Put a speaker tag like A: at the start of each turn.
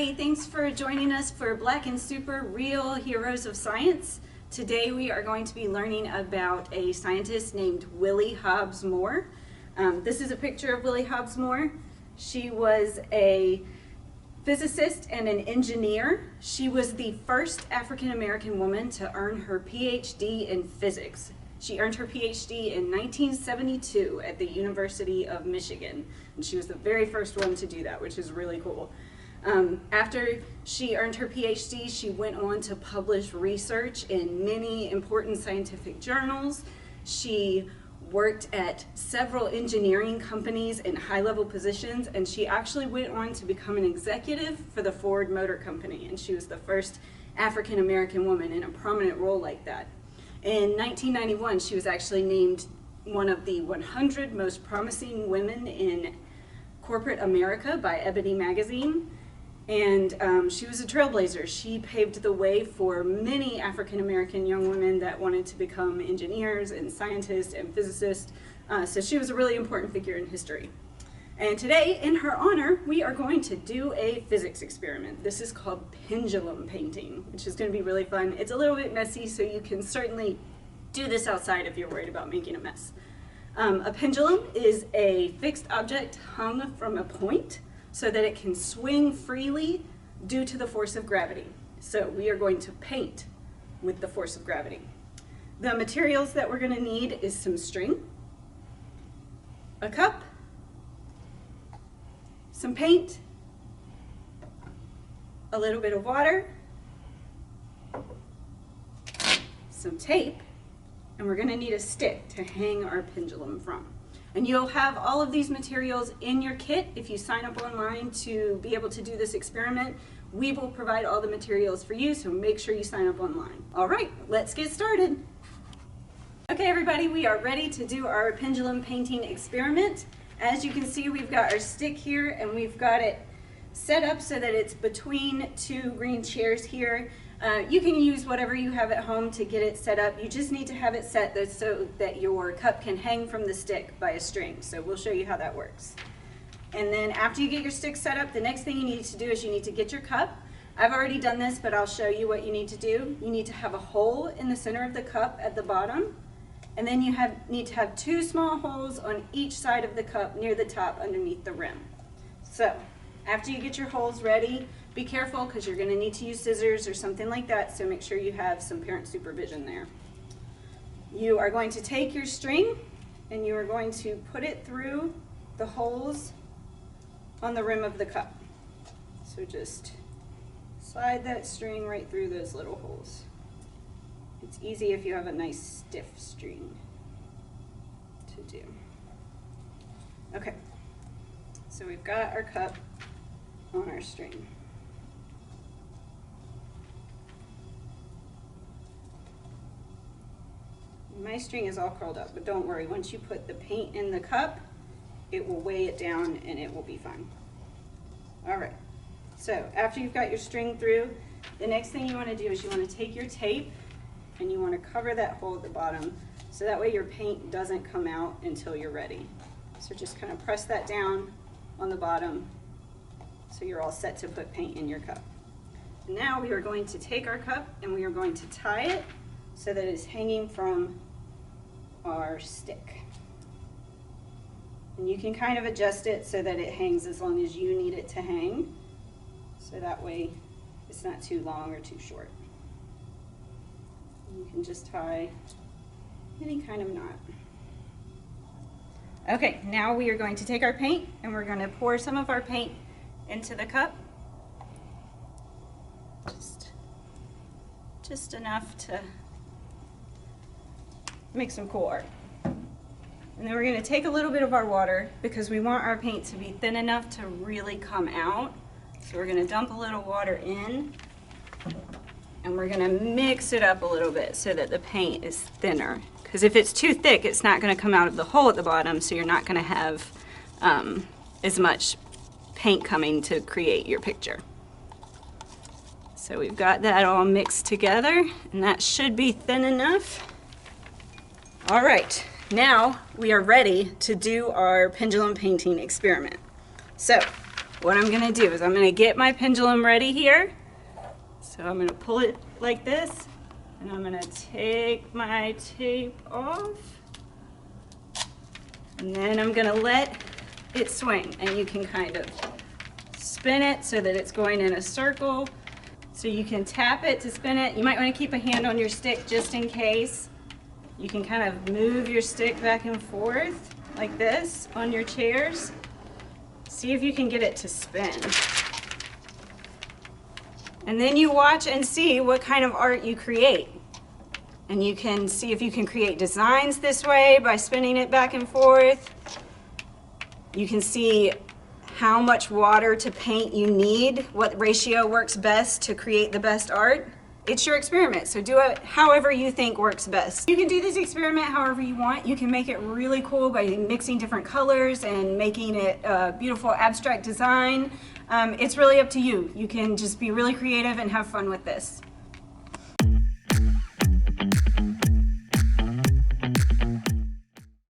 A: everybody, thanks for joining us for Black and Super Real Heroes of Science. Today we are going to be learning about a scientist named Willie Hobbs Moore. This is a picture of Willie Hobbs Moore. She was a physicist and an engineer. She was the first African American woman to earn her PhD in physics. She earned her PhD in 1972 at the University of Michigan, and she was the very first one to do that, which is really cool. After she earned her PhD, she went on to publish research in many important scientific journals. She worked at several engineering companies in high-level positions, and she actually went on to become an executive for the Ford Motor Company, and she was the first African-American woman in a prominent role like that. In 1991, she was actually named one of the 100 most promising women in corporate America by Ebony magazine. And she was a trailblazer. She paved the way for many African-American young women that wanted to become engineers and scientists and physicists. So she was a really important figure in history. And today, in her honor, we are going to do a physics experiment. This is called pendulum painting, which is going to be really fun. It's a little bit messy, so you can certainly do this outside if you're worried about making a mess. A pendulum is a fixed object hung from a point so that it can swing freely due to the force of gravity. So we are going to paint with the force of gravity. The materials that we're going to need is some string, a cup, some paint, a little bit of water, some tape, and we're going to need a stick to hang our pendulum from. And you'll have all of these materials in your kit if you sign up online to be able to do this experiment. We will provide all the materials for you, so make sure you sign up online. All right, let's get started. Okay, everybody, we are ready to do our pendulum painting experiment. As you can see, we've got our stick here, and we've got it set up so that it's between two green chairs here. You can use whatever you have at home to get it set up. You just need to have it set so that your cup can hang from the stick by a string. So we'll show you how that works. And then after you get your stick set up, the next thing you need to do is you need to get your cup. I've already done this, but I'll show you what you need to do. You need to have a hole in the center of the cup at the bottom. And then you need to have two small holes on each side of the cup near the top underneath the rim. So after you get your holes ready, be careful because you're going to need to use scissors or something like that, so make sure you have some parent supervision there. You are going to take your string and you are going to put it through the holes on the rim of the cup. So just slide that string right through those little holes. It's easy if you have a nice stiff string to do. Okay, so we've got our cup on our string. My string is all curled up, but don't worry, once you put the paint in the cup, it will weigh it down and it will be fine. All right, so after you've got your string through, the next thing you want to do is you want to take your tape and you want to cover that hole at the bottom so that way your paint doesn't come out until you're ready. So just kind of press that down on the bottom so you're all set to put paint in your cup. Now we are going to take our cup and we are going to tie it so that it's hanging from our stick. And you can kind of adjust it so that it hangs as long as you need it to hang, so that way it's not too long or too short. You can just tie any kind of knot. Okay, now we are going to take our paint and we're going to pour some of our paint into the cup. Just enough to make some cool art. And then we're going to take a little bit of our water because we want our paint to be thin enough to really come out. So we're going to dump a little water in and we're going to mix it up a little bit so that the paint is thinner. Because if it's too thick, it's not going to come out of the hole at the bottom, so you're not going to have as much paint coming to create your picture. So we've got that all mixed together, and that should be thin enough. All right, now we are ready to do our pendulum painting experiment. So what I'm gonna do is I'm gonna get my pendulum ready here. So I'm gonna pull it like this, and I'm gonna take my tape off, and then I'm gonna let it swing, and you can kind of spin it so that it's going in a circle. So you can tap it to spin it. You might want to keep a hand on your stick just in case. You can kind of move your stick back and forth like this on your chairs. See if you can get it to spin. And then you watch and see what kind of art you create. And you can see if you can create designs this way by spinning it back and forth. You can see how much water to paint you need, what ratio works best to create the best art. It's your experiment, so do it however you think works best. You can do this experiment however you want. You can make it really cool by mixing different colors and making it a beautiful abstract design. It's really up to you. You can just be really creative and have fun with this.